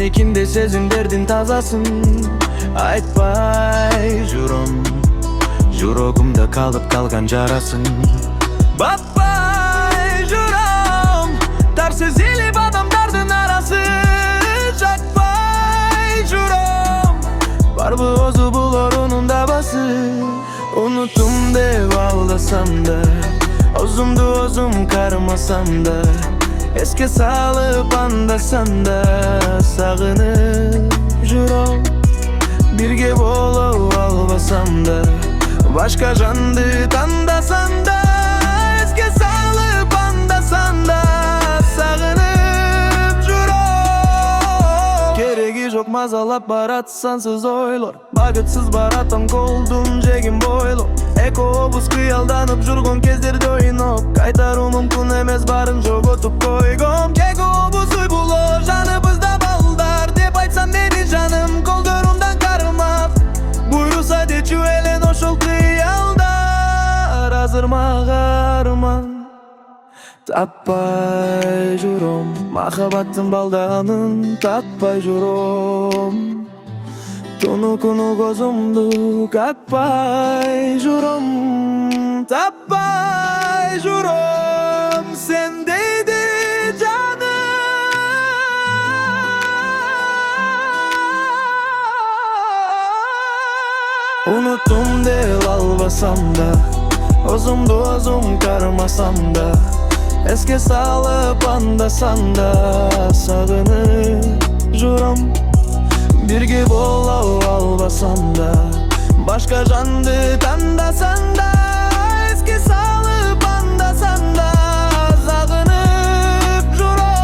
Senikinde сезimдердин тазасын айтпай жүрөм, жүрөгүмдө калып калган жарасың. Бакпай жүрөм, тар сезилип адамдардын арасы, жакпай жүрөм, барбы өзү бул оронун дабасы. Унуттум деп алдасам да, өзүмдү өзүм кармасам да, эске салып андасам да, сагынып жүрөм. Бирге боло албасам да, башка жанды тандасам да, эске салып андасам да, сагынып жүрөм. Кереги жок мазалап барат сансыз ойлор, багытсыз баратам колдун жегим бойлоп. Экообуз кыялданып жүргөн кездерде ойноп, кайтаруу мүмкүн эмес, барын жоготуп койгом. Экообуз уй було, жаныбызда балдар деп айтсам дейди жаным, колдорумдан кармап буйруса дечү элен ошол кыялдар. Азыр мага арман таппай жүрөм, махабаттын балданын таппай жүрөм. Тунукуну көзүмдү какпай жүрөм, таппай жүрөм, сен дейди жаным. Унуттум деп албасам да, өзүмдү өзүм кармасам да, эске салып андасам да, сагынып жүрөм. Бирге боло албасам да, башка жанды тандасам да, эске салып андасам да, сагынып жүрөм.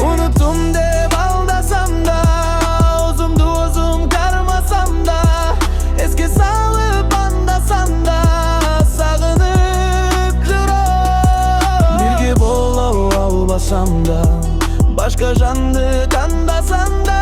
Унуттум деп алдасам да, өзүмдү өзүм кармасам да, эске салып андасам да, сагынып жүрөм. Бирге боло албасам да, башка жанды тандасам да,